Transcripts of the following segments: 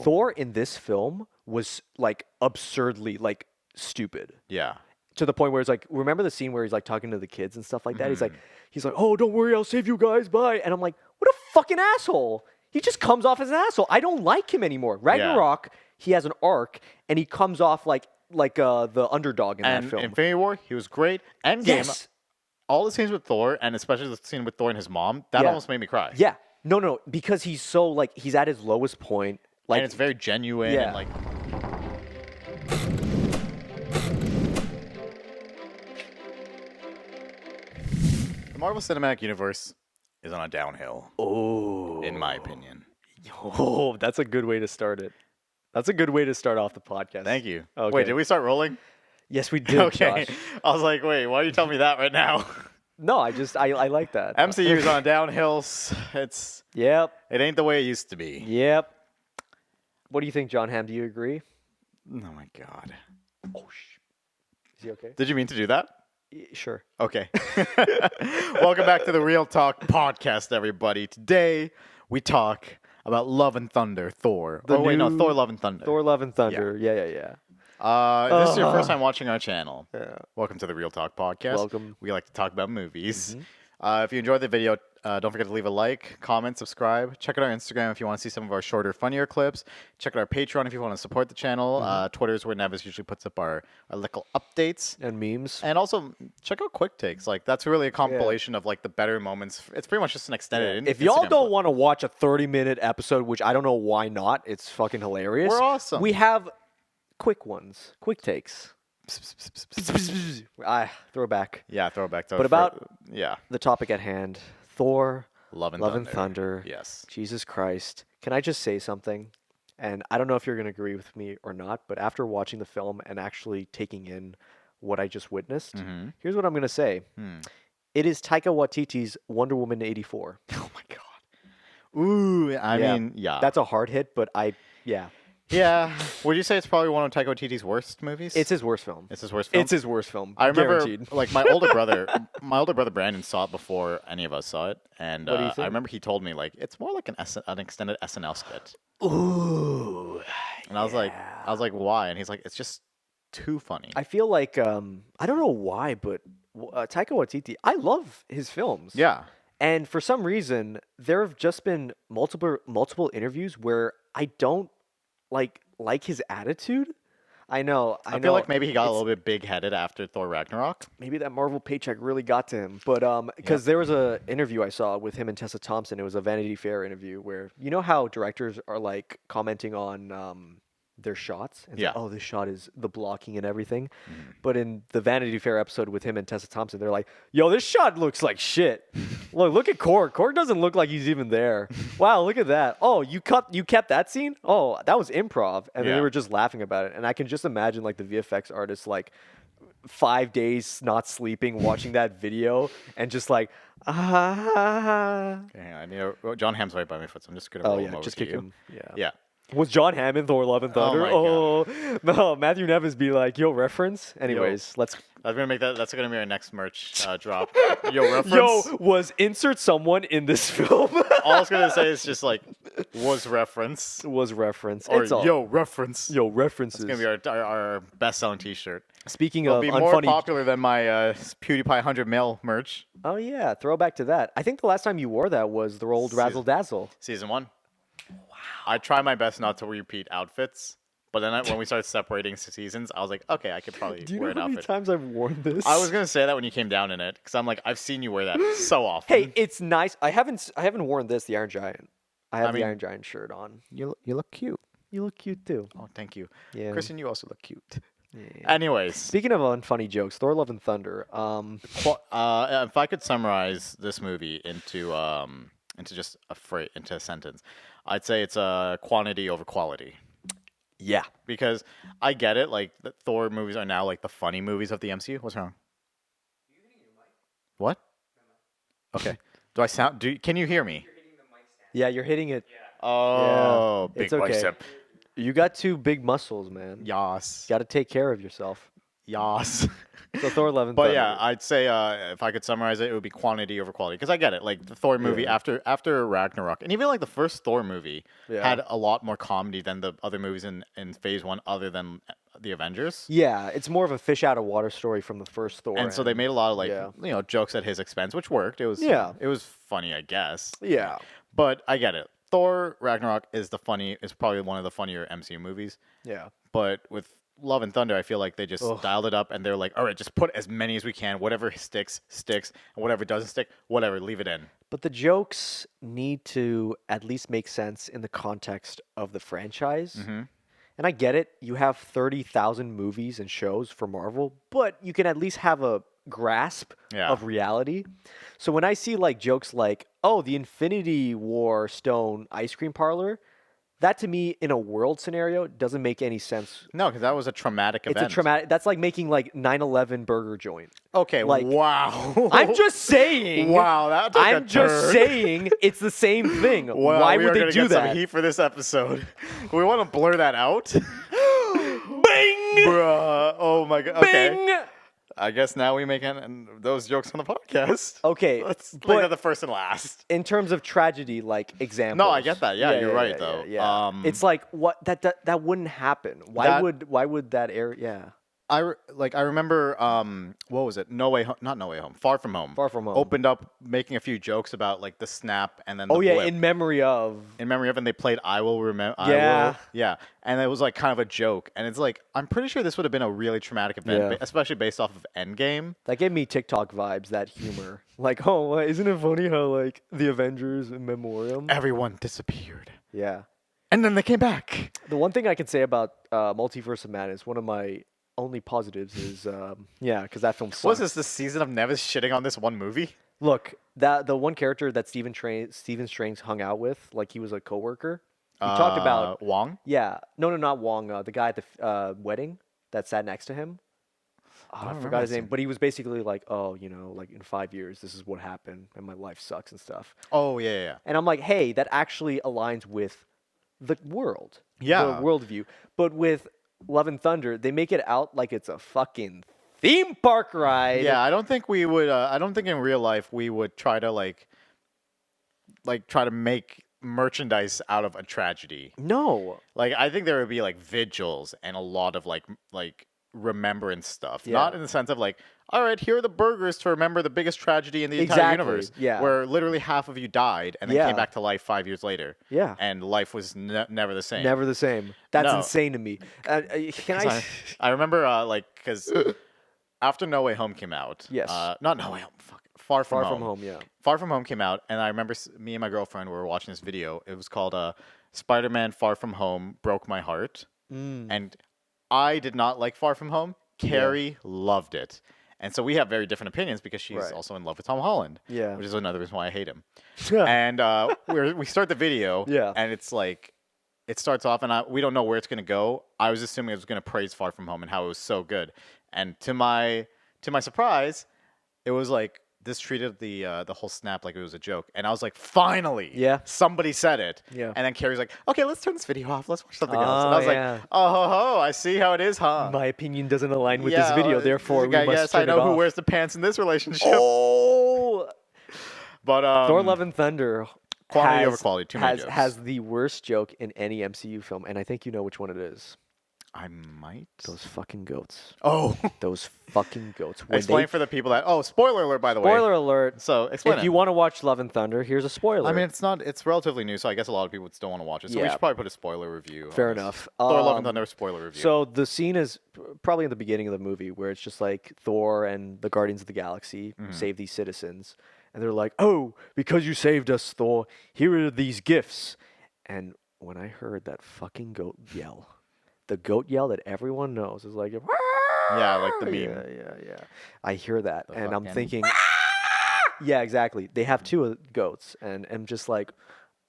Thor in this film was like absurdly like stupid. Yeah. To the point where it's like, remember the scene where he's like talking to the kids and stuff like that? He's like, oh, don't worry, I'll save you guys, bye. And I'm like, what a fucking asshole. He just comes off as an asshole. I don't like him anymore. Ragnarok, he has an arc, and he comes off like the underdog in that film. Infinity War, he was great. Endgame, all the scenes with Thor, and especially the scene with Thor and his mom, that almost made me cry. Yeah. No, because he's so like, he's at his lowest point. Like, and it's very genuine and like... The Marvel Cinematic Universe is on a downhill. Oh. In my opinion. Oh, that's a good way to start it. That's a good way to start off the podcast. Thank you. Okay. Wait, did we start rolling? Yes, we did, Okay. Josh. I was like, wait, why are you telling me that right now? No, I like that. MCU's on a downhill. It ain't the way it used to be. Yep. What do you think, John Hamm? Do you agree? Oh my God. Oh, is he okay? Did you mean to do that? Sure. Okay. Welcome back to the Real Talk podcast, everybody. Today, we talk about Love and Thunder, Thor. Thor, Love and Thunder. Thor, Love and Thunder. Yeah. This is your first time watching our channel. Yeah. Welcome to the Real Talk podcast. Welcome. We like to talk about movies. If you enjoyed the video, don't forget to leave a like, comment, subscribe. Check out our Instagram if you want to see some of our shorter, funnier clips. Check out our Patreon if you want to support the channel. Twitter is where Nevis usually puts up our little updates. And memes. And also, check out Quick Takes. Like, that's really a compilation of, like, the better moments. It's pretty much just an extended If y'all don't want to watch a 30-minute episode, which I don't know why not, it's fucking hilarious. We're awesome. We have quick ones. Quick takes. Throwback. Yeah, throwback. But about the topic at hand, Thor, Love and Thunder. Yes. Jesus Christ. Can I just say something? And I don't know if you're going to agree with me or not, but after watching the film and actually taking in what I just witnessed, here's what I'm going to say. It is Taika Waititi's Wonder Woman 84. Oh my God. Ooh, I mean, yeah. That's a hard hit, but Yeah. Would you say it's probably one of Taika Waititi's worst movies? It's his worst film. It's his worst film? It's his worst film. I remember, guaranteed. like, my older brother Brandon saw it before any of us saw it. And What do you think? I remember he told me, like, it's more like an extended SNL skit. Ooh. And I was like, why? And he's like, it's just too funny. I feel like, I don't know why, but Taika Waititi, I love his films. Yeah. And for some reason, there have just been multiple interviews where I don't like his attitude. I know. I feel like maybe he got a little bit big-headed after Thor Ragnarok. Maybe that Marvel paycheck really got to him. But because there was a interview I saw with him and Tessa Thompson. It was a Vanity Fair interview where, you know how directors are like commenting on their shots? And Yeah. say, oh, this shot is the blocking and everything. But in the Vanity Fair episode with him and Tessa Thompson, they're like, yo, this shot looks like shit. Look at Gore. Gore doesn't look like he's even there. Wow, look at that. Oh, you kept that scene? Oh, that was improv. And then they were just laughing about it. And I can just imagine like the VFX artists like 5 days not sleeping, watching that video and just like, Okay, I need John Hamm's right by my foot, so I'm just going to roll him over just to kick you. him. Yeah. Yeah. Was John Hamm in Thor Love and Thunder? Oh my No, Matthew Nevis be like, yo, reference? Anyways, let's... That's gonna be our next merch drop. Yo, reference. Yo, was insert someone in this film. All I was gonna say is just like, was reference. Was reference. Or It's all... yo, reference. Yo, references. It's gonna be our best-selling T-shirt. Speaking It'll of be unfunny... more popular than my PewDiePie 100 mil merch. Oh, yeah, throwback to that. I think the last time you wore that was the old Razzle Dazzle. Season 1. Wow. I try my best not to repeat outfits, but then when we started separating seasons, I was like, okay, I could probably wear an outfit. Do you know how many times I've worn this? I was gonna say that when you came down in it, because I'm like, I've seen you wear that so often. Hey, it's nice. I haven't worn this, the Iron Giant. I have the Iron Giant shirt on. You look cute. You look cute too. Oh, thank you. Yeah. Kristen, you also look cute. Yeah. Anyways. Speaking of unfunny jokes, Thor Love and Thunder. If I could summarize this movie into just into a sentence, I'd say it's quantity over quality. Yeah. Because I get it, like the Thor movies are now like the funny movies of the MCU. What's wrong? Are you hitting your mic? What? Okay. Do I sound? Can you hear me? Yeah, you're hitting it. Yeah. Oh, yeah. big bicep. You got two big muscles, man. Yas. Got to take care of yourself. Yas. So Thor: Love and But Thunder. yeah, I'd say if I could summarize it, it would be quantity over quality. Because I get it. Like the Thor movie after Ragnarok, and even like the first Thor movie had a lot more comedy than the other movies in Phase 1, other than the Avengers. Yeah, it's more of a fish out of water story from the first Thor. And so they made a lot of like jokes at his expense, which worked. It was funny, I guess. Yeah. But I get it. Thor Ragnarok is probably one of the funnier MCU movies. Yeah. But with Love and Thunder, I feel like they just dialed it up and they're like, all right, just put as many as we can. Whatever sticks, and whatever doesn't stick, whatever, leave it in. But the jokes need to at least make sense in the context of the franchise. Mm-hmm. And I get it. You have 30,000 movies and shows for Marvel, but you can at least have a grasp of reality. So when I see like jokes like, oh, the Infinity War Stone ice cream parlor, that to me in a world scenario doesn't make any sense. No, because that was a traumatic event. It's a traumatic. That's like making like 9/11 burger joint. Okay, like, wow. I'm just saying. Wow, that took I'm just saying it's the same thing. Well, why would they do get that? Some heat for this episode. We want to blur that out. Bing! Bruh. Oh my god. Okay. Bing! I guess now we make those jokes on the podcast. Okay, Let's play to the first and last. In terms of tragedy, like examples. No, I get that. Yeah, you're right though. Yeah. It's like what that wouldn't happen. Why would that air? Yeah. I remember what was it? Not No Way Home. Far From Home. Far From Home opened up making a few jokes about like the snap and then the blip. in memory of, and they played I Will Remember. Yeah, and it was like kind of a joke, and it's like I'm pretty sure this would have been a really traumatic event, especially based off of Endgame. That gave me TikTok vibes. That humor, like, oh, isn't it funny how like the Avengers in memoriam, everyone disappeared. Yeah, and then they came back. The one thing I can say about Multiverse of Madness, one of my only positives is because that film sucks. Was this the season of Nevis shitting on this one movie? Look, the one character that Stephen Strange hung out with, like he was a coworker. He talked about Wong. Yeah, no, not Wong. The guy at the wedding that sat next to him. I forgot his name, but he was basically like, oh, like in 5 years, this is what happened, and my life sucks and stuff. Oh yeah. And I'm like, hey, that actually aligns with the world, the worldview. But with Love and Thunder, they make it out like it's a fucking theme park ride. Yeah, I don't think we would. I don't think in real life we would try to like try to make merchandise out of a tragedy. No. Like I think there would be like vigils and a lot of like remembrance stuff. Yeah. Not in the sense of like, all right, here are the burgers to remember the biggest tragedy in the entire universe. Yeah. Where literally half of you died and then came back to life 5 years later. Yeah. And life was never the same. Never the same. That's insane to me. I remember because after No Way Home came out. Yes. Not No Way Home. Fuck. Far From Home. Yeah. Far From Home came out, and I remember me and my girlfriend were watching this video. It was called Spider-Man Far From Home Broke My Heart. And I did not like Far From Home. Carrie loved it. And so we have very different opinions because she's also in love with Tom Holland. Yeah. Which is another reason why I hate him. And we start the video, and it's like, it starts off, and we don't know where it's going to go. I was assuming it was going to praise Far From Home and how it was so good. And to my surprise, it was like, this treated the whole snap like it was a joke. And I was like, finally! Yeah. Somebody said it. Yeah. And then Carrie's like, okay, let's turn this video off. Let's watch something else. And I was like, oh, I see how it is, huh? My opinion doesn't align with this video, therefore we must turn I know it off. who wears the pants in this relationship. Oh! But Thor: Love and Thunder quantity over quality, too many jokes. Has the worst joke in any MCU film, and I think you know which one it is. I might. Those fucking goats. Oh. Those fucking goats. Explain for the people that... Oh, spoiler alert, by the way. Spoiler alert. So, explain If you want to watch Love and Thunder, here's a spoiler. I mean, it's relatively new, so I guess a lot of people would still want to watch it. So we should probably put a spoiler review. Fair enough. Thor: Love and Thunder spoiler review. So the scene is probably in the beginning of the movie where it's just like Thor and the Guardians of the Galaxy save these citizens. And they're like, oh, because you saved us, Thor, here are these gifts. And when I heard that fucking goat yell... The goat yell that everyone knows is like, yeah, like the meme. Yeah. I hear that, and I'm thinking, yeah, exactly. They have two goats, and I'm just like,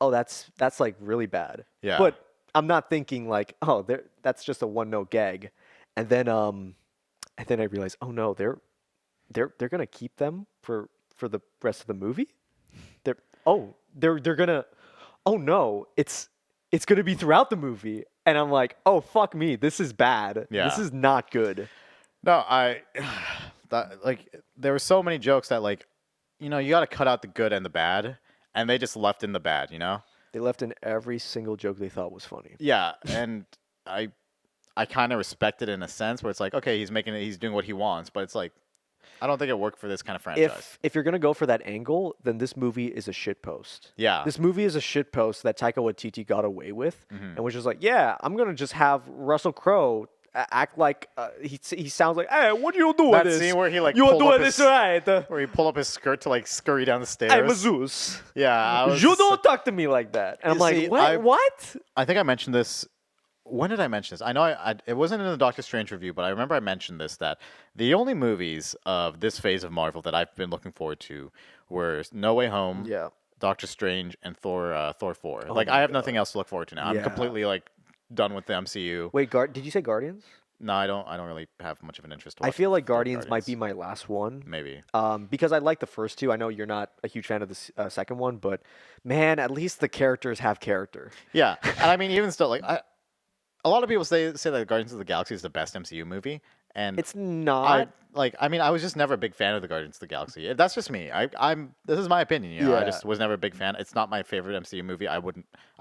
oh, that's like really bad. Yeah. But I'm not thinking like, oh, that's just a one-note gag, and then I realize, oh no, they're gonna keep them for the rest of the movie. They're gonna, oh no, it's gonna be throughout the movie. And I'm like, oh, fuck me. This is bad. Yeah. This is not good. No, that like there were so many jokes that like, you know, you got to cut out the good and the bad, and they just left in the bad, you know? They left in every single joke they thought was funny. Yeah, and I kind of respect it in a sense where it's like, okay, he's doing what he wants, but it's like, I don't think it worked for this kind of franchise. If you're gonna go for that angle, then this movie is a shitpost. Yeah. This movie is a shitpost that Taika Waititi got away with, Mm-hmm. and which is like, yeah, I'm gonna just have Russell Crowe act like he sounds like, hey, what do you do That with this? scene where he like you pulled do up this his, right? where he pulled up his skirt to like scurry down the stairs. I'm a Zeus. Yeah, I was You don't talk to me like that. And I'm You like, see, what? What? I think I mentioned this. When did I mention this? I know it wasn't in the Doctor Strange review, but I remember I mentioned this, that the only movies of this phase of Marvel that I've been looking forward to were No Way Home, Yeah. Doctor Strange, and Thor 4. Oh Like my I have God. nothing else to look forward to now. Yeah. I'm completely like done with the MCU. Wait, did you say Guardians? No, I don't really have much of an interest. To I watch feel like Thor Guardians might be my last one. maybe. Because I like the first two. I know you're not a huge fan of the second one, but man, at least the characters have character. Yeah, and I mean even still like a lot of people say that Guardians of the Galaxy is the best MCU movie, and It's not. I was just never a big fan of the Guardians of the Galaxy. That's just me. This is my opinion. You know, I Yeah. just was never a big fan. It's not my favorite MCU movie. I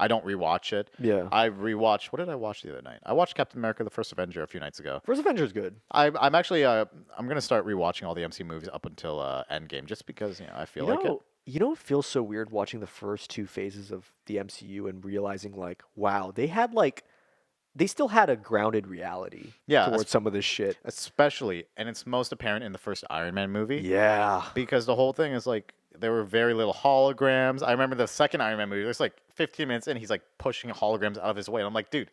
don't rewatch it. Yeah. I rewatched. What did I watch the other night? I watched Captain America: The First Avenger a few nights ago. First Avenger's good. I'm actually I'm gonna start rewatching all the MCU movies up until Endgame, just because I feel like it. You know, it feels so weird watching the first two phases of the MCU and realizing, like, wow, they still had a grounded reality Yeah, towards some of this shit. Especially, and it's most apparent in the first Iron Man movie. Yeah. Because the whole thing is like there were very little holograms. I remember the second Iron Man movie. There's like 15 minutes in, he's like pushing holograms out of his way. And I'm like, dude,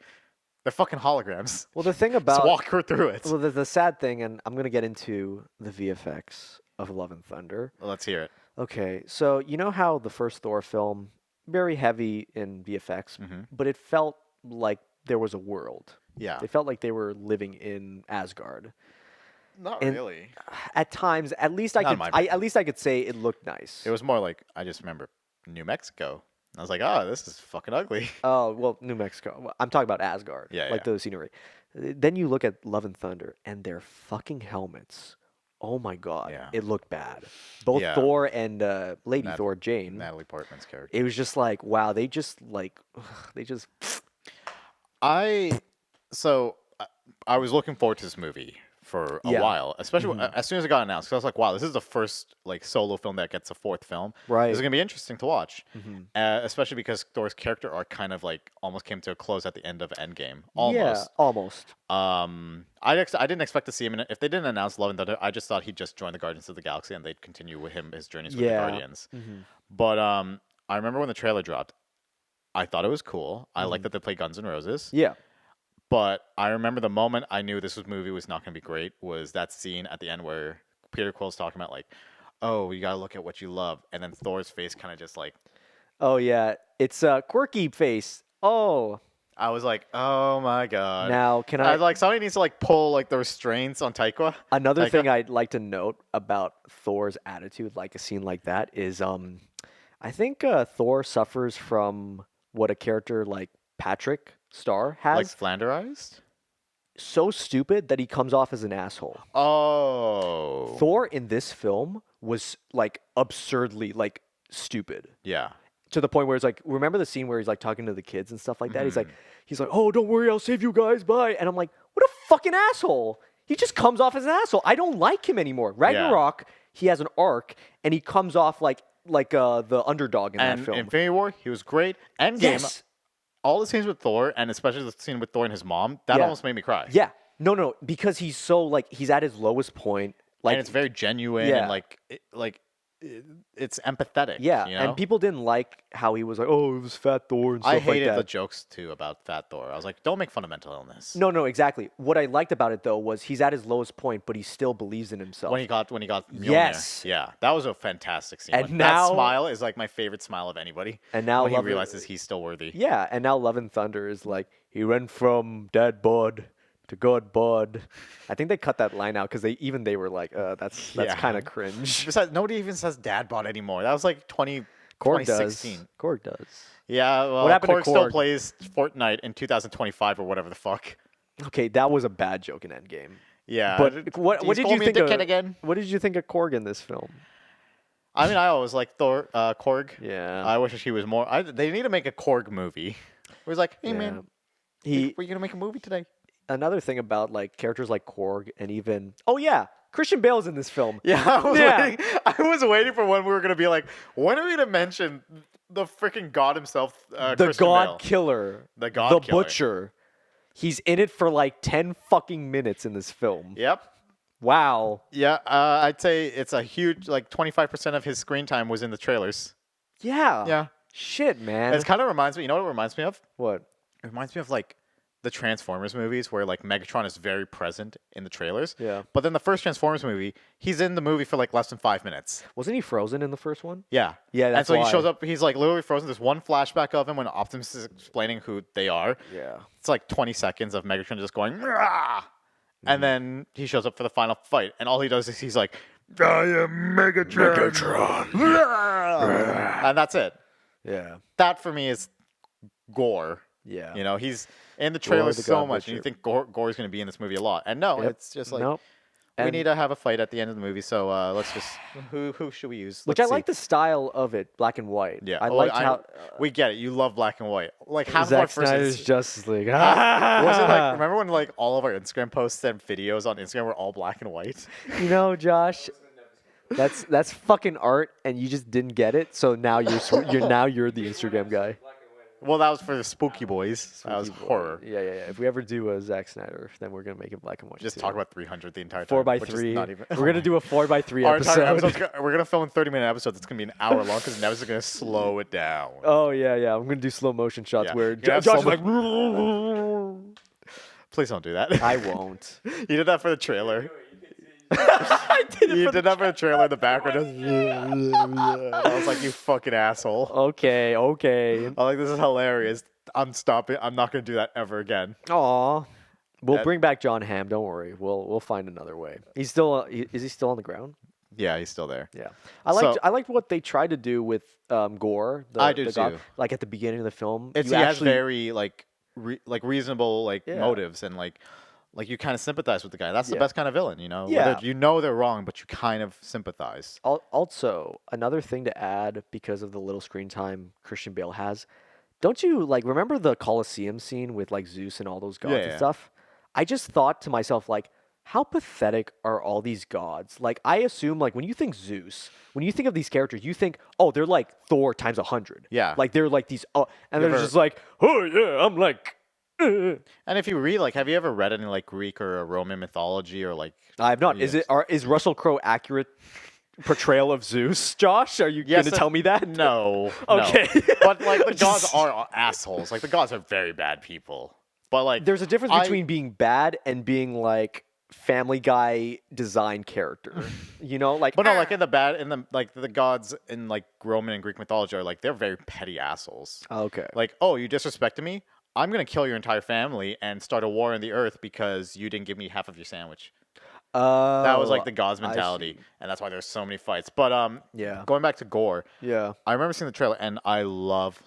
they're fucking holograms. Well, the thing Just about walk her through it. well, the sad thing, and I'm gonna get into the VFX of Love and Thunder. Let's hear it. Okay, so you know how the first Thor film very heavy in VFX, but it felt like there was a world. Yeah. It felt like they were living in Asgard. Not And- really. At times, at least Not in my opinion. at least I could say it looked nice. It was more like I just remember New Mexico. I was like, oh, this is fucking ugly. Oh, well, New Mexico. Well, I'm talking about Asgard. Yeah, like yeah. the scenery. Then you look at Love and Thunder and their fucking helmets. Oh my god. Yeah. It looked bad. Both Yeah. Thor and Lady Nat- Thor, Jane. Natalie Portman's character. It was just like, wow, they just So I was looking forward to this movie for a Yeah. while, especially as soon as it got announced. 'Cause I was like, wow, this is the first like solo film that gets a fourth film. Right. This is gonna be interesting to watch, especially because Thor's character arc kind of like almost came to a close at the end of Endgame. Almost. Yeah, almost. I didn't expect to see him in it. If they didn't announce Love and Thunder, I just thought he'd just join the Guardians of the Galaxy and they'd continue with his journeys with the Yeah. Guardians. But I remember when the trailer dropped, I thought it was cool. I like that they play Guns N' Roses. Yeah. But I remember the moment I knew movie was not going to be great was that scene at the end where Peter Quill's talking about like, oh, you got to look at what you love. And then Thor's face kind of just like, Oh yeah. It's a quirky face. Oh. I was like, oh my God. Now can I I was like, somebody needs to like pull like the restraints on Taika. another Taika? thing I'd like to note about Thor's attitude, like a scene like that, is I think Thor suffers from what a character like Patrick Star has. Like flanderized? So stupid that he comes off as an asshole. Oh. Thor in this film was like absurdly like stupid. Yeah. To the point where it's like, remember the scene where he's like talking to the kids and stuff like that? Mm-hmm. He's like, oh, don't worry, I'll save you guys, bye. And I'm like, what a fucking asshole. He just comes off as an asshole. I don't like him anymore. Ragnarok, he has an arc and he comes off like the underdog in that And film. Infinity War, he was great. Endgame, Yes. all the scenes with Thor, and especially the scene with Thor and his mom, that Yeah. almost made me cry. Yeah. No, because he's so like, he's at his lowest point. Like, And it's very genuine Yeah. and it's empathetic. yeah. you know? And people didn't like how he was like, oh, it was Fat Thor and stuff I like hated that. the jokes too about Fat Thor. I was like, don't make fun of mental illness. No, exactly. What I liked about it though was he's at his lowest point, but he still believes in himself. When he got Mjolnir. Yes. Yeah, that was a fantastic scene. And Like, now- that smile is like my favorite smile of anybody. And now when he Love- realizes he's still worthy. Yeah, and now Love and Thunder is like, he went from dad bod to God bod. I think they cut that line out because they were like, that's Yeah. kind of cringe. Besides, nobody even says dad bod anymore. That was like Korg 2016. does. Korg does. Yeah, well, What happened to Korg still Korg? plays Fortnite in 2025 or whatever the fuck. Okay, that was a bad joke in Endgame. Yeah. But what He's did calling you me think dickhead of again? What did you think of Korg in this film? I mean, I always like Thor, Korg. Yeah. I wish he was more. They need to make a Korg movie. Where he's like, hey Yeah. man, He we're gonna make a movie today. Another thing about like characters like Korg and even Christian Bale's in this film. Yeah, I was waiting for when we were gonna be like, when are we gonna mention the freaking god himself, The Christian God Bale? Killer. The God The Killer. Butcher. He's in it for like 10 fucking minutes in this film. Yep. Wow. Yeah, I'd say it's a huge, like 25% of his screen time was in the trailers. Yeah. Yeah. Shit, man. It kind of reminds me. You know what it reminds me of? What? It reminds me of like the Transformers movies where like Megatron is very present in the trailers. Yeah. But then the first Transformers movie, he's in the movie for like less than 5 minutes. Wasn't he frozen in the first one? Yeah. Yeah, that's And so why. he shows up, he's like literally frozen. There's one flashback of him when Optimus is explaining who they are. Yeah. It's like 20 seconds of Megatron just going, "Rah!" And then he shows up for the final fight. And all he does is he's like, I am Megatron. And that's it. Yeah. That for me is Gore. Yeah. You know, he's in the trailers the so God much, and you Butcher. think Gore's going to be in this movie a lot. And no, Yep. it's just like Nope. we And- need to have a fight at the end of the movie. So let's just who should we use? Which Let's I like see. the style of it, black and white. Yeah, I liked how we get it. You love black and white. Like half of Zack our first Snyder's Justice League. was it like remember when like all of our Instagram posts and videos on Instagram were all black and white? You know, Josh, that's fucking art, and you just didn't get it. So now you're the Instagram guy. Well, that was for the Spooky Boys. That was horror. Yeah. If we ever do a Zack Snyder, then we're gonna make it black and white. Just too. talk about 300 the entire time. 4x3. which is not even- We're gonna do a 4x3 Our entire episode. episode's we're gonna film 30-minute episodes. It's gonna be an hour long because Nevis is gonna slow it down. Oh yeah. I'm gonna do slow motion shots Yeah. where You're gonna have Josh is slow like. Please don't do that. I won't. You did that for the trailer. I did it You for did that for the trailer in the background. I was like, you fucking asshole. Okay. I was like, this is hilarious. I'm stopping. I'm not going to do that ever again. Aw. We'll That- bring back John Hamm. Don't worry. We'll find another way. He's still. Is he still on the ground? Yeah, he's still there. Yeah. So- I liked what they tried to do with Gore. I do the god. too. Like at the beginning of the film, It's you he has actually very like reasonable Yeah. motives and like you kind of sympathize with the guy. That's the Yeah. best kind of villain, you know. Yeah. Whether you know they're wrong, but you kind of sympathize. Also, another thing to add because of the little screen time Christian Bale has. Don't you like remember the Colosseum scene with like Zeus and all those gods and Yeah. stuff? I just thought to myself like, how pathetic are all these gods? Like I assume like when you think Zeus, when you think of these characters, you think, oh, they're like Thor times 100. Yeah. Like they're like these, and You they're ever- just like, oh yeah, I'm like. And if you read like, have you ever read any like Greek or Roman mythology or like? I have not. Is Russell Crowe accurate portrayal of Zeus? Josh, are you Yes, going to tell me that? No. Okay. No. But like the gods Just- are assholes. Like the gods are very bad people. But like There's a difference I- between being bad and being like Family Guy design character. You know, like. But no, like in the like the gods in like Roman and Greek mythology are like they're very petty assholes. Okay. Like, oh, you disrespected me? I'm gonna kill your entire family and start a war on the earth because you didn't give me half of your sandwich. That was like the gods I mentality, see. and that's why there's so many fights. But Yeah. going back to Gore, Yeah. I remember seeing the trailer, and I love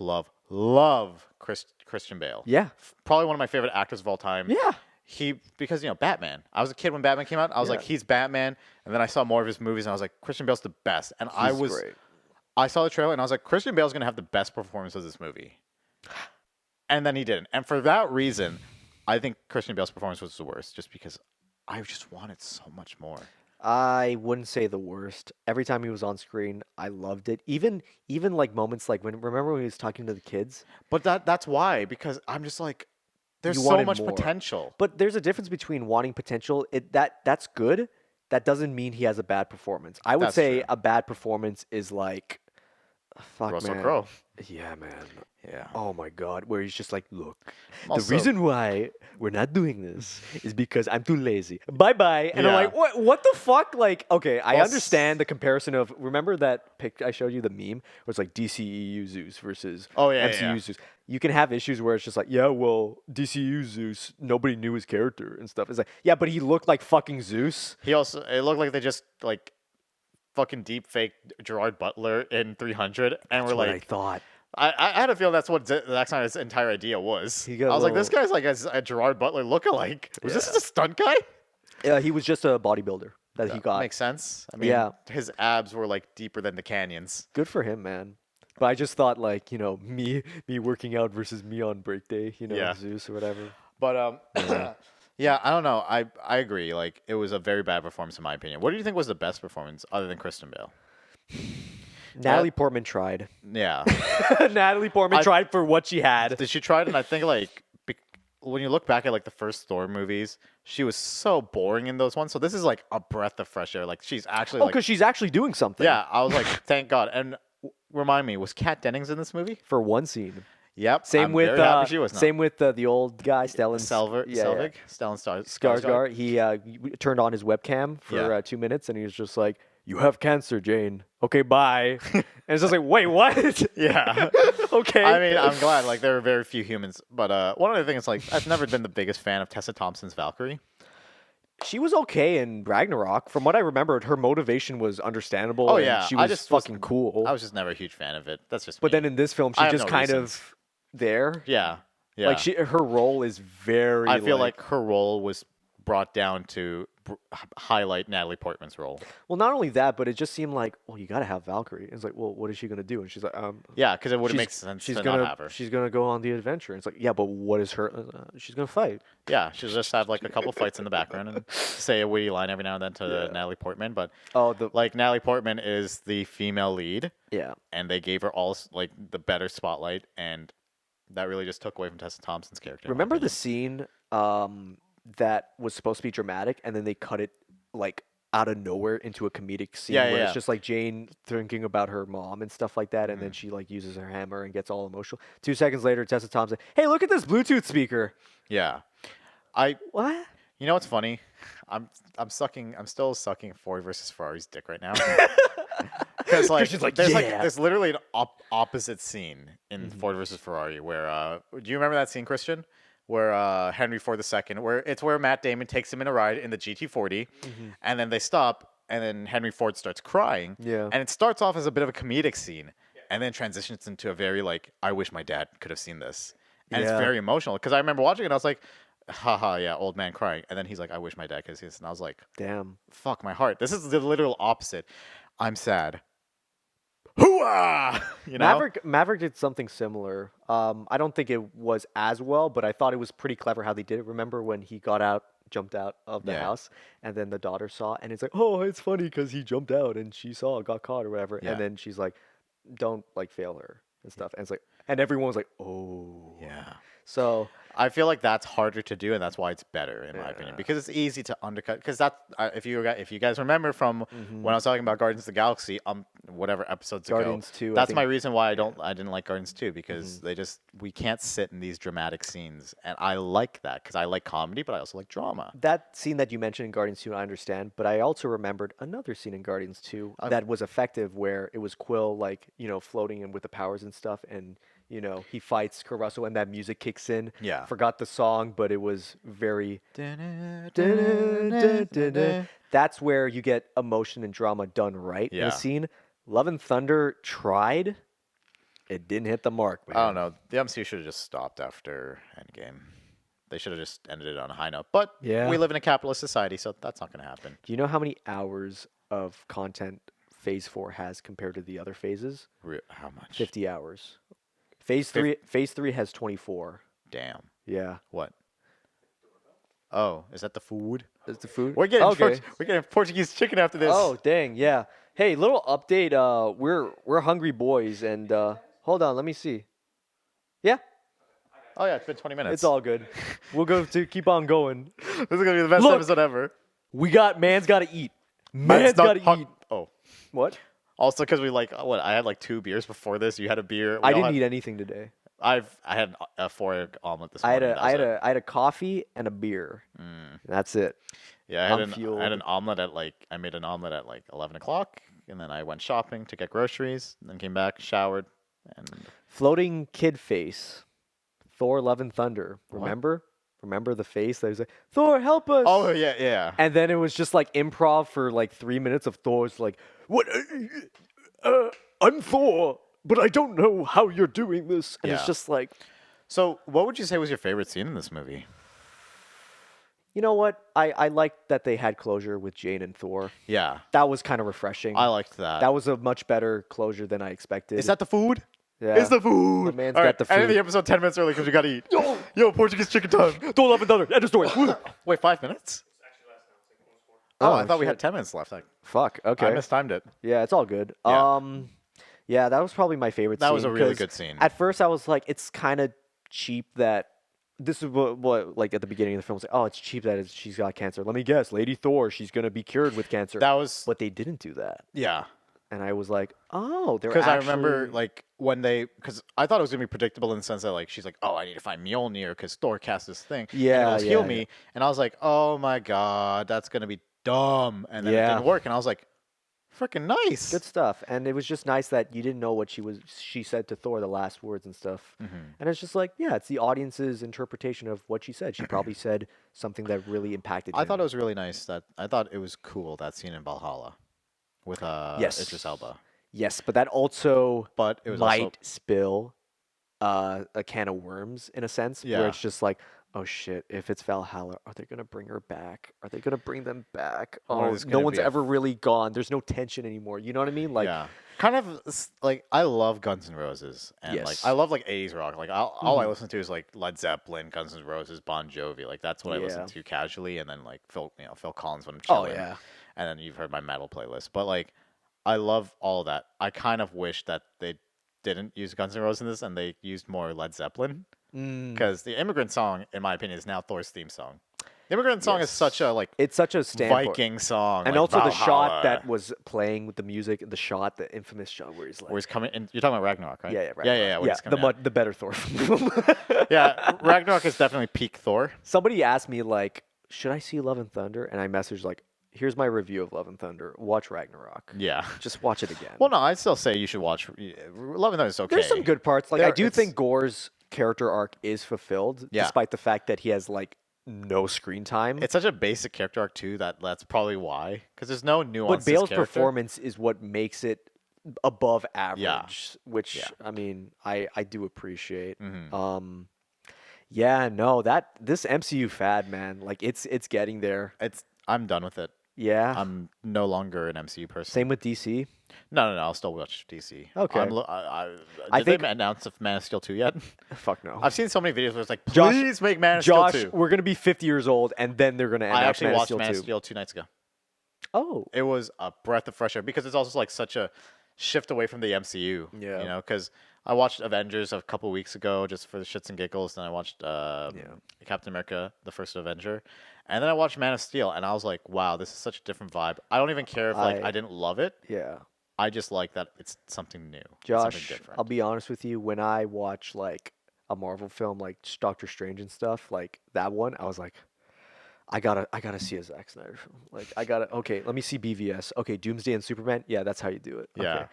Christian Bale. Yeah. Probably one of my favorite actors of all time. Yeah. Because Batman. I was a kid when Batman came out. I was like, Yeah. he's Batman, and then I saw more of his movies, and I was like, Christian Bale's the best. And He's great. I saw the trailer, and I was like, Christian Bale's gonna have the best performance of this movie. And then he didn't. And for that reason, I think Christian Bale's performance was the worst, just because I just wanted so much more. I wouldn't say the worst. Every time he was on screen, I loved it. Even like moments like remember when he was talking to the kids? But that's why, because I'm just like, there's You so wanted much more. potential. But there's a difference between wanting potential. That's good. That doesn't mean he has a bad performance. I would That's say true. a bad performance is like fuck Russell man. Crowe. Yeah, man. Yeah. Oh my god, where he's just like, look, Also- the reason why we're not doing this is because I'm too lazy. Bye bye. And I'm Yeah. like, what the fuck? Like, okay, I Well, understand the comparison of remember that pic I showed you the meme where it's like DCEU Zeus versus Oh, yeah, MCU yeah. Zeus. You can have issues where it's just like, yeah, well, DCU Zeus, nobody knew his character and stuff. It's like, yeah, but he looked like fucking Zeus. It looked like they just like fucking deep fake Gerard Butler in 300, and That's we're what I like, thought. I had a feeling that's what Zack Snyder's entire idea was. He I got a was like, this little- guy's like a Gerard Butler lookalike. Was this Yeah. just a stunt guy? He was just a bodybuilder that he got. Makes sense. I mean, Yeah. his abs were like deeper than the canyons. Good for him, man. But I just thought like, me working out versus me on break day, Yeah. Zeus or whatever. But yeah, I don't know. I agree. Like it was a very bad performance in my opinion. What do you think was the best performance other than Kristen Bale? Natalie Portman tried. Yeah. Natalie Portman tried for what she had. Did she try it? And I think like when you look back at like the first Thor movies, she was so boring in those ones. So this is like a breath of fresh air. Like she's actually because she's actually doing something. yeah. I was like, thank God. And remind me, was Kat Dennings in this movie? For one scene. Yep. Same I'm with very happy she was not. same with the old guy, Stellan Selvig, Stellan Skarsgård. He turned on his webcam for 2 minutes, and he was just like, "You have cancer, Jane. Okay, bye." And it's just like, "Wait, what?" Yeah. Okay. I mean, I'm glad. Like there are very few humans, but one other thing is like I've never been the biggest fan of Tessa Thompson's Valkyrie. She was okay in Ragnarok. From what I remembered, her motivation was understandable. Oh and yeah, she was fucking cool. I was just never a huge fan of it. That's just. But me. then in this film, I she's have just no kind reasons. of there. Yeah. Yeah. Like her role is very. I feel like her role was brought down to highlight Natalie Portman's role. Well, not only that, but it just seemed like, well, you got to have Valkyrie. It's like, well, what is she gonna do? And she's like, Yeah, because it would she's- make sense she's to gonna not have her. she's gonna go on the adventure. And it's like, yeah, but what is her? She's gonna fight. Yeah, she'll just have like a couple fights in the background and say a witty line every now and then to Natalie Portman. But Oh, the like Natalie Portman is the female lead, yeah. and they gave her all like the better spotlight, and that really just took away from Tessa Thompson's character. in my Remember the opinion. scene that was supposed to be dramatic, and then they cut it like out of nowhere into a comedic scene Yeah, where yeah. it's just like Jane thinking about her mom and stuff like that, and Mm-hmm. then she like uses her hammer and gets all emotional. 2 seconds later, Tessa Thompson, hey, look at this Bluetooth speaker. Yeah, What? you know what's funny? I'm still sucking Ford versus Ferrari's dick right now. Because like, Christian's like, there's "Yeah." there's literally an opposite scene in Mm-hmm. Ford versus Ferrari where do you remember that scene, Christian? Where Henry Ford II, where Matt Damon takes him in a ride in the GT40, and then they stop, and then Henry Ford starts crying. Yeah. And it starts off as a bit of a comedic scene, and then transitions into a very like, I wish my dad could have seen this, and it's Yeah. very emotional. Because I remember watching it, and I was like, haha, yeah, old man crying, and then he's like, I wish my dad could have seen this, and I was like, Damn. fuck my heart. This is the literal opposite. I'm sad. Hooah! You know? Maverick did something similar. I don't think it was as well, but I thought it was pretty clever how they did it. Remember when he jumped out of the Yeah. house, and then the daughter saw, and it's like, oh, it's funny because he jumped out and she saw, got caught or whatever, Yeah. and then she's like, don't like fail her and stuff, and it's like, and everyone was like, oh, Yeah. So I feel like that's harder to do, and that's why it's better in my Yeah. opinion, because it's easy to undercut. Because that, if you guys remember from Mm-hmm. when I was talking about Guardians of the Galaxy, whatever episodes Guardians ago, 2, I that's think- my reason why I didn't like Guardians 2, because we can't sit in these dramatic scenes, and I like that because I like comedy, but I also like drama. that scene that you mentioned in Guardians 2, I understand, but I also remembered another scene in Guardians 2 that was effective where it was Quill, like, floating in with the powers and stuff, and, he fights Caruso and that music kicks in. Yeah. Forgot the song, but it was very. That's where you get emotion and drama done right in Yeah. a scene. Love and Thunder tried. It didn't hit the mark, man. I don't know. The MCU should have just stopped after Endgame. They should have just ended it on a high note. But Yeah. we live in a capitalist society, so that's not going to happen. Do you know how many hours of content Phase 4 has compared to the other phases? How much? 50 hours. Phase 3 has 24. Damn. Yeah. What? Oh, is that the food? Is the food? We're getting okay. we're getting Portuguese chicken after this. Oh, dang. Yeah. Hey, little update. We're hungry boys, and hold on, let me see. Yeah, Oh yeah, it's been 20 minutes. it's all good. We'll go to keep on going. This is gonna be the best Look. episode ever. Man's got to eat. Man's It's not got to hot- eat. Oh, What? also because we I had like 2 beers before this. You had a beer. I didn't eat anything today. I had a 4-egg omelet this I had morning. I had a coffee and a beer. That's it. Yeah, I I'm had fueled. an omelet at I made an omelet at 11 o'clock, and then I went shopping to get groceries, and then came back, showered, and Floating kid face. Thor: Love and Thunder. Remember? Remember the face that was like, Thor, help us. oh yeah. And then it was just like improv for like 3 minutes of Thor's like, what? I'm Thor, but I don't know how you're doing this. And it's Yeah. just like, So, what would you say was your favorite scene in this movie? You know what? I liked that they had closure with Jane and Thor. Yeah, That was kind of refreshing. I liked that. That was a much better closure than I expected. Is that the food? Yeah. It's the food. My man's All got the End of food. the episode 10 minutes early because we gotta eat. Yo, Portuguese chicken time. Don't love another. End of story. Wait, 5 minutes? Oh, I thought we had 10 minutes left. Fuck. I Okay. mistimed it. Yeah, it's all good. Yeah. Yeah, that was probably my favorite scene. That was a really 'cause good scene. At first, I was like, it's kind of cheap that this is what like at the beginning of the film was like, oh, it's cheap that she's got cancer. Let me guess, Lady Thor, she's gonna be cured with cancer. That was, But they didn't do that, yeah. and I was like, oh, they're Because I actually... remember, like, when because I thought it was going to be predictable in the sense that, like, she's like, oh, I need to find Mjolnir because Thor cast this thing. Yeah, And it goes, yeah, heal yeah. me. And I was like, oh my God, that's going to be dumb. And then it Yeah. didn't work. And I was like, freaking nice. Good stuff, and it was just nice that you didn't know what she said to Thor, the last words and stuff, and it's just like, yeah, it's the audience's interpretation of what she said. She probably said something that really impacted him. I thought it was really nice I thought it was cool, that scene in Valhalla with Yes. Idris Elba. Yes, but that also But it was might also, spill a can of worms in a sense, Yeah. where it's just like, oh shit, if it's Valhalla, are they gonna bring her back? Are they gonna bring them back? Or Oh, is no gonna one's be a ever really gone. There's no tension anymore. You know what I mean? Like, yeah. Kind of like, I love Guns N' Roses. And, like, Yes. I love, like, 80s rock. Like, all I listen to is, like, Led Zeppelin, Guns N' Roses, Bon Jovi. Like, that's what I listen Yeah. to casually. And then, like, Phil Collins when I'm oh chilling. yeah, And then you've heard my metal playlist. But, like, I love all of that. I kind of wish that they didn't use Guns N' Roses in this and they used more Led Zeppelin. Because the Immigrant Song, in my opinion, is now Thor's theme song. The Immigrant Song is such a, like, it's such a standpoint. Viking song. And like also the shot Valhalla, that was playing with the music, the infamous shot where he's like, where he's coming in. You're talking about Ragnarok, right? yeah, Yeah, Ragnarok. when he's coming out. the better Thor film. Yeah, Ragnarok is definitely peak Thor. Somebody asked me like, should I see Love and Thunder? And I messaged like, here's my review of Love and Thunder. Watch Ragnarok. Yeah. Just watch it again. Well, no, I'd still say you should watch. Love and Thunder is okay. There's some good parts. Like I There- do it's- think Gore's character arc is fulfilled, Yeah. despite the fact that he has like no screen time. It's such a basic character arc too that's probably why, because there's no nuance. But Bale's performance is what makes it above average, which Yeah. I mean, I do appreciate. Mhm. Yeah, no, this MCU fad, man, like it's getting there. I'm done with it. Yeah. I'm no longer an MCU person. Same with DC. No. I'll still watch DC. Okay. Did think- they announce if Man of Steel 2 yet? Fuck no. I've seen so many videos where it's like, Josh- please make Man of Josh, Steel 2. we're gonna be 50 years old, and then they're gonna I announce actually Man of watched Steel Man 2. of Steel 2 nights ago. Oh, It was a breath of fresh air because it's also like such a shift away from the MCU. Yeah. You know, because I watched Avengers a couple weeks ago just for the shits and giggles, and I watched Captain America, the first Avenger, and then I watched Man of Steel, and I was like, wow, this is such a different vibe. I don't even care if like I didn't love it. yeah. I just like that it's something new, Josh, something different. I'll be honest with you. When I watch like a Marvel film, like Doctor Strange and stuff, like that one, I was like, I gotta see a Zack Snyder film. Like okay, let me see BVS. Okay, Doomsday and Superman. Yeah, that's how you do it. Yeah. Okay.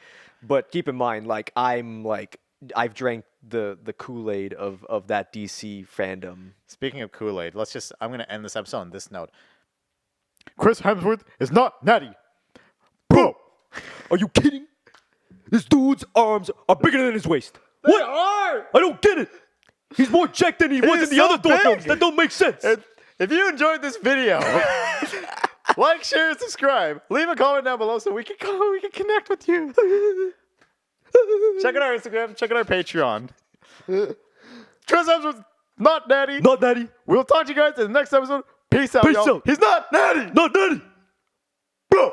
But keep in mind, like I've drank the Kool-Aid of that DC fandom. Speaking of Kool-Aid, I'm going to end this episode on this note. Chris Hemsworth is not natty. Bro, Are you kidding? This dude's arms are bigger than his waist. What? are! I don't get it. He's more jacked than he was is in the so other Thor big. films. That don't make sense. If you enjoyed this video, like, share, and subscribe. Leave a comment down below so we can connect with you. Check out our Instagram. Check out our Patreon. Chris Hemsworth, not natty. Not natty. We'll talk to you guys in the next episode. Peace out, Peace y'all. out. He's not natty. Not natty. Bro.